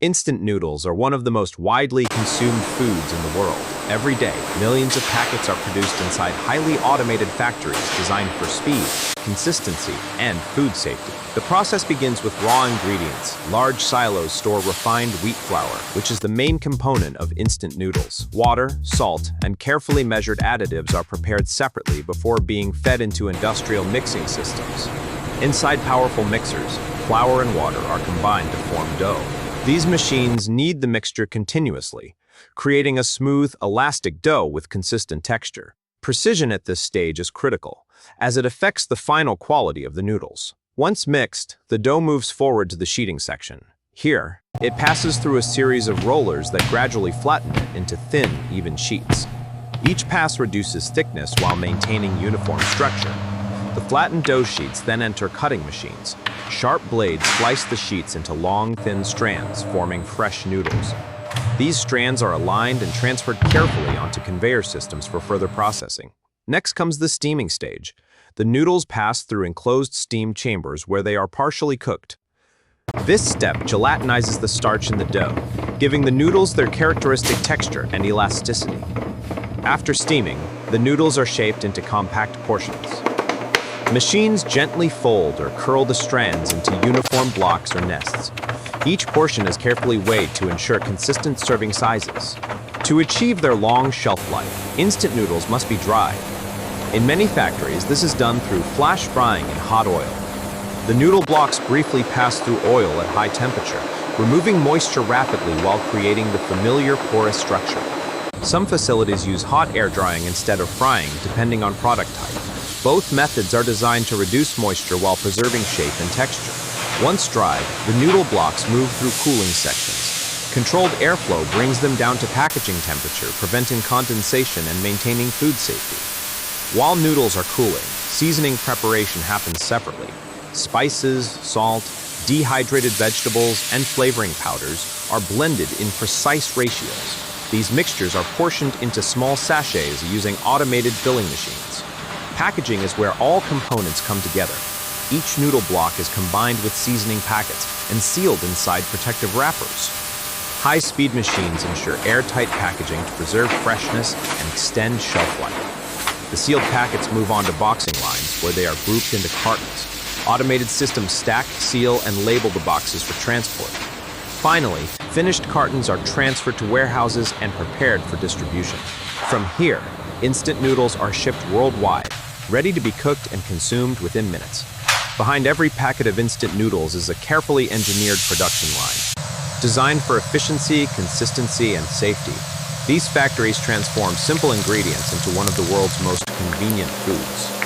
Instant noodles are one of the most widely consumed foods in the world. Every day, millions of packets are produced inside highly automated factories designed for speed, consistency, and food safety. The process begins with raw ingredients. Large silos store refined wheat flour, which is the main component of instant noodles. Water, salt, and carefully measured additives are prepared separately before being fed into industrial mixing systems. Inside powerful mixers, flour and water are combined to form dough. These machines knead the mixture continuously, creating a smooth, elastic dough with consistent texture. Precision at this stage is critical, as it affects the final quality of the noodles. Once mixed, the dough moves forward to the sheeting section. Here, it passes through a series of rollers that gradually flatten it into thin, even sheets. Each pass reduces thickness while maintaining uniform structure. The flattened dough sheets then enter cutting machines. Sharp blades slice the sheets into long, thin strands, forming fresh noodles. These strands are aligned and transferred carefully onto conveyor systems for further processing. Next comes the steaming stage. The noodles pass through enclosed steam chambers where they are partially cooked. This step gelatinizes the starch in the dough, giving the noodles their characteristic texture and elasticity. After steaming, the noodles are shaped into compact portions. Machines gently fold or curl the strands into uniform blocks or nests. Each portion is carefully weighed to ensure consistent serving sizes. To achieve their long shelf life, instant noodles must be dried. In many factories, this is done through flash frying in hot oil. The noodle blocks briefly pass through oil at high temperature, removing moisture rapidly while creating the familiar porous structure. Some facilities use hot air drying instead of frying, depending on product type. Both methods are designed to reduce moisture while preserving shape and texture. Once dried, the noodle blocks move through cooling sections. Controlled airflow brings them down to packaging temperature, preventing condensation and maintaining food safety. While noodles are cooling, seasoning preparation happens separately. Spices, salt, dehydrated vegetables, and flavoring powders are blended in precise ratios. These mixtures are portioned into small sachets using automated filling machines. Packaging is where all components come together. Each noodle block is combined with seasoning packets and sealed inside protective wrappers. High-speed machines ensure airtight packaging to preserve freshness and extend shelf life. The sealed packets move on to boxing lines where they are grouped into cartons. Automated systems stack, seal, and label the boxes for transport. Finally, finished cartons are transferred to warehouses and prepared for distribution. From here, instant noodles are shipped worldwide, ready to be cooked and consumed within minutes. Behind every packet of instant noodles is a carefully engineered production line. Designed for efficiency, consistency, and safety, these factories transform simple ingredients into one of the world's most convenient foods.